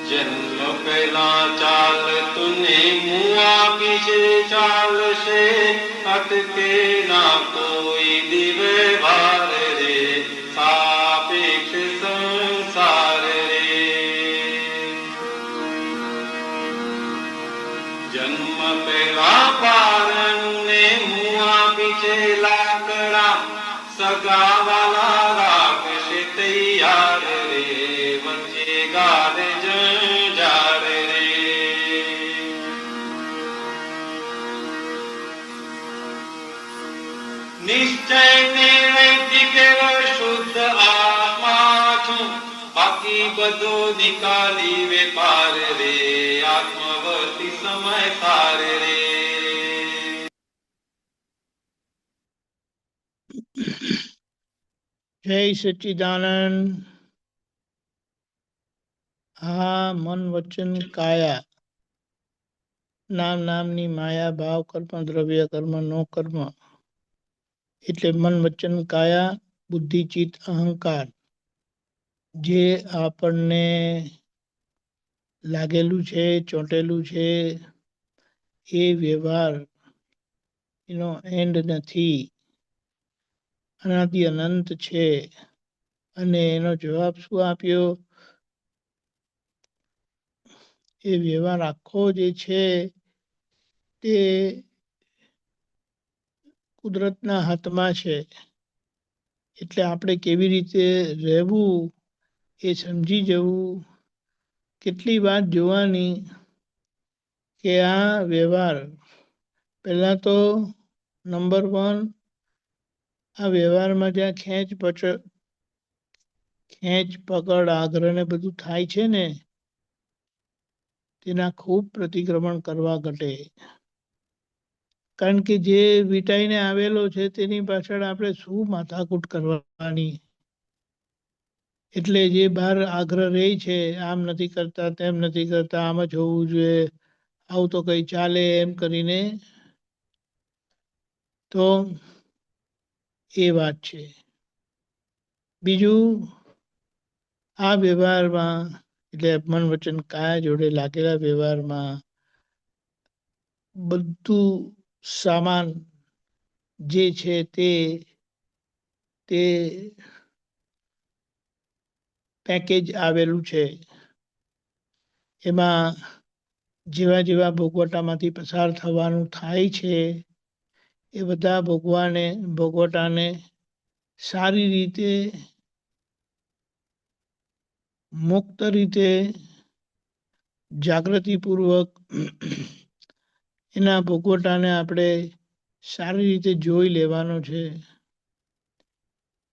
જન્મ પહેલા ચાલ તુને મુઆ પીછે ચાલશે, અટકે ના કોઈ દિવે ભાર રે, સાપેક્ષ સંસાર રે. જન્મ પહેલા પારણને મુઆ પીછે લાકડા, સગાવાલા રાખશે તૈયાર રે, વચ્ચે ગાર જંજાર રે. નિશ્ચય નિર્વૈદિક શુદ્ધ આત્મા છું, બાકી બધો નિકાલી વેપાર રે, આત્મવર્તી સમય સાર રે. જય સચ્ચિદાનંદ. આ મન વચન કાયા નામની માયા, ભાવ કર્મ દ્રવ્ય કર્મ નો કર્મ એટલે મન વચન કાયા, બુદ્ધિ ચિત્ત અહંકાર, જે આપણને લાગેલું છે, ચોંટેલું છે, એ વ્યવહાર એનો એન્ડ નથી, અનાદિ અનંત છે. અને એનો જવાબ શું આપ્યો? એ વ્યવહાર આખો જે છે તે કુદરતના હાથમાં છે. એટલે આપણે કેવી રીતે રહેવું એ સમજી જવું. કેટલી વાત જોવાની કે આ વ્યવહાર, પહેલા તો નંબર 1, આ વ્યવહારમાં જ્યાં ખેંચ પકડ આગ્રહ ને બધું થાય છે ને, તેના ખૂબ પ્રતિક્રમણ કરવા ઘટે. કારણ કે જે વીટાઈને આવેલો છે તેની પાછળ આપણે શું માથાકૂટ કરવાની. એટલે જે બહાર આગ્રહ રહે છે, આમ નથી કરતા, તેમ નથી કરતા, આમ જ હોવું જોઈએ, આવું તો કઈ ચાલે, એમ કરીને, તો એ વાત છે. બીજું, આ વ્યવહારમાં એટલે મન વચન કાયા જોડે લાગેલા વ્યવહારમાં બધું સામાન જે છે તે પેકેજ આવેલું છે. એમાં જેવા જેવા ભોગવટામાંથી પસાર થવાનું થાય છે, એ બધા ભોગવટાને સારી રીતે, મુક્ત રીતે, જાગૃતિપૂર્વક એના ભોગવટાને આપણે સારી રીતે જોઈ લેવાનો છે.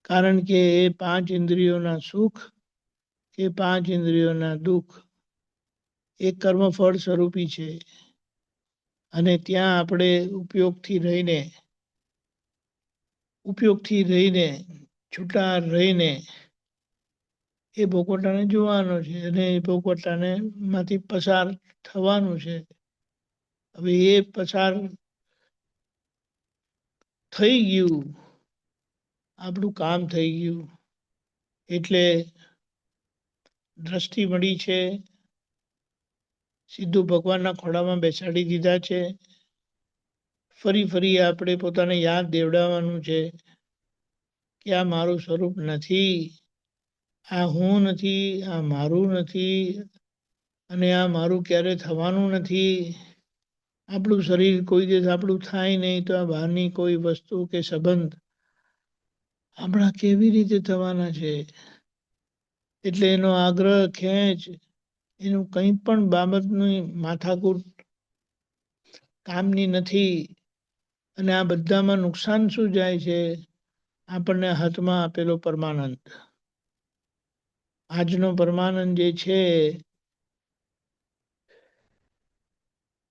કારણ કે એ 5 ઇન્દ્રિયોના સુખ કે 5 ઇન્દ્રિયોના દુઃખ એ કર્મફળ સ્વરૂપી છે. અને ત્યાં આપણે ઉપયોગથી રહીને છૂટા રહીને એ ભોગવટાને જોવાનો છે, અને એ ભોગવટાને માંથી પસાર થવાનું છે. હવે એ પસાર થઈ ગયું, આપણું કામ થઈ ગયું, એટલે દ્રષ્ટિ મળી છે, સીધું ભગવાનના ખોળામાં બેસાડી દીધા છે. ફરી આપણે પોતાને યાદ દેવડાવવાનું છે કે આ મારું સ્વરૂપ નથી, આ હું નથી, આ મારું નથી, અને આ મારું ક્યારે થવાનું નથી. આપણું શરીર કોઈ દિવસ આપણું થાય નહીં, તો આ બહારની કોઈ વસ્તુ કે સંબંધ આપણા કેવી રીતે થવાના છે. એટલે એનો આગ્રહ, ખેંચ, એનું કંઈ પણ બાબતની માથાકૂટ કામની નથી. અને આ બધામાં નુકસાન શું જાય છે? આપણને હાથમાં આપેલો પરમાનંદ. આજનો પરમાનંદ જે છે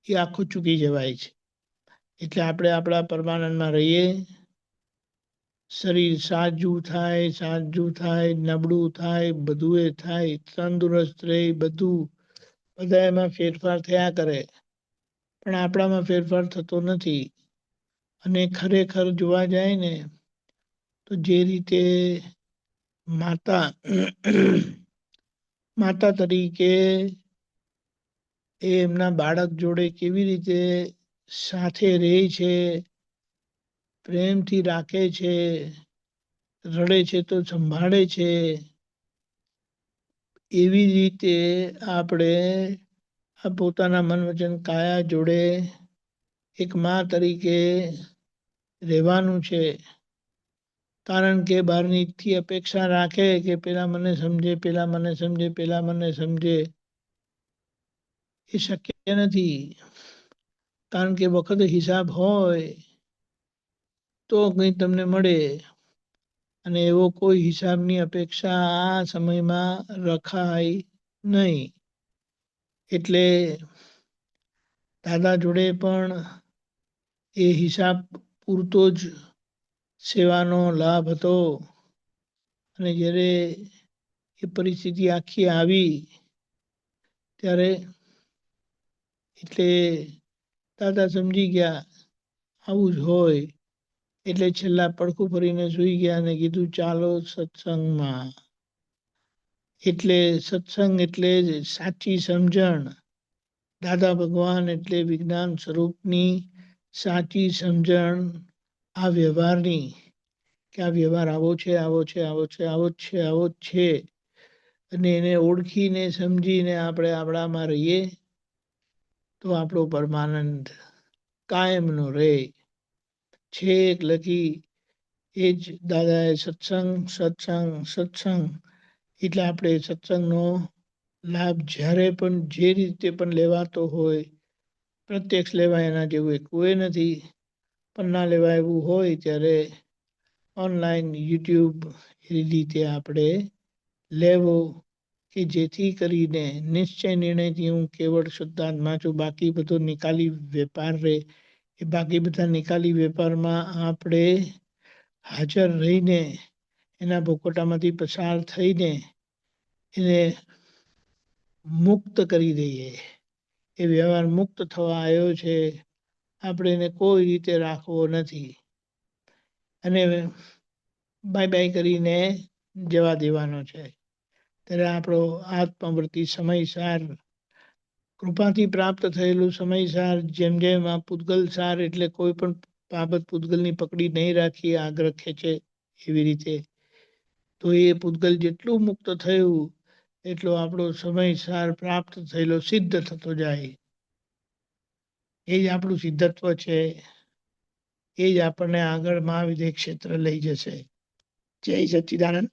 એ આખું ચૂકી જવાય છે. એટલે આપણે આપણા પરમાનંદમાં રહીએ. શરીર સાજું થાય, નબળું થાય, બધું એ થાય, તંદુરસ્ત રહે, બધા એમાં ફેરફાર થયા કરે, પણ આપણામાં ફેરફાર થતો નથી. અને ખરેખર જોવા જાય ને તો જે રીતે માતા તરીકે એ એમના બાળક જોડે કેવી રીતે સાથે રહે છે, પ્રેમથી રાખે છે, રડે છે તો સંભાળે છે, એવી રીતે આપણે આ પોતાના મન વચન કાયા જોડે એક માં તરીકે રહેવાનું છે. કારણ કે બહારની થી અપેક્ષા રાખે કે પેલા મને સમજે, પેલા મને સમજે, પેલા મને સમજે, એ શક્ય નથી. કારણ કે વખત હિસાબ હોય તો કંઈ તમને મળે, અને એવો કોઈ હિસાબની અપેક્ષા આ સમયમાં રખાય નહીં. એટલે દાદા જોડે પણ એ હિસાબ પૂરતો જ સેવાનો લાભ હતો. અને જ્યારે એ પરિસ્થિતિ આખી આવી ત્યારે એટલે દાદા સમજી ગયા આવું જ હોય. એટલે છેલ્લા પડખું ફરીને સૂઈ ગયા અને કીધું ચાલો સત્સંગમાં. એટલે સત્સંગ એટલે જ સાચી સમજણ. દાદા ભગવાન એટલે વિજ્ઞાન સ્વરૂપની સાચી સમજણ આ વ્યવહારની, કે આ વ્યવહાર આવો છે, આવો છે, આવો છે, આવો જ છે, આવો જ છે. અને એને ઓળખીને સમજીને આપણે આપણામાં રહીએ તો આપણો પરમાનંદ કાયમનો રહે. છેક લગી એ જ દાદાએ સત્સંગ, સત્સંગ, સત્સંગ. એટલે આપણે સત્સંગનો લાભ જ્યારે પણ જે રીતે પણ લેવાતો હોય, પ્રત્યક્ષ લેવાય એના જેવું એક કોઈ નથી. પણ ના લેવાય એવું હોય ત્યારે ઓનલાઈન યુટ્યુબ એ રીતે આપણે લેવો, કે જેથી કરીને નિશ્ચય નિર્ણયથી હું કેવળ શુદ્ધાત્મા છું. બાકી બધો નિકાલી વેપાર રહે. એ બાકી બધા નિકાલી વેપારમાં આપણે હાજર રહીને એના ભોગવટામાંથી પસાર થઈને એને મુક્ત કરી દઈએ. એ વ્યવહાર મુક્ત થવા આવ્યો છે, આપણે એને કોઈ રીતે રાખવો નથી. અને બાય બાય કરીને જવા દેવાનો છે. ત્યારે આપણો આત્મવૃત્તિ સમયસાર કૃપાથી પ્રાપ્ત થયેલું સમયસાર, જેમ જેમ આ પૂતગલ સાર એટલે કોઈ પણ બાબત પૂતગલની પકડી નહીં રાખી, આગ્રહ ખેંચે એવી રીતે, તો એ પૂતગલ જેટલું મુક્ત થયું એટલો આપણો સમયસાર પ્રાપ્ત થયેલો સિદ્ધ થતો જાય. એ જ આપણું સિદ્ધત્વ છે. એ જ આપણને આગળ મહાવિદ્ય ક્ષેત્ર લઈ જશે. જય સચ્ચિદાનંદ.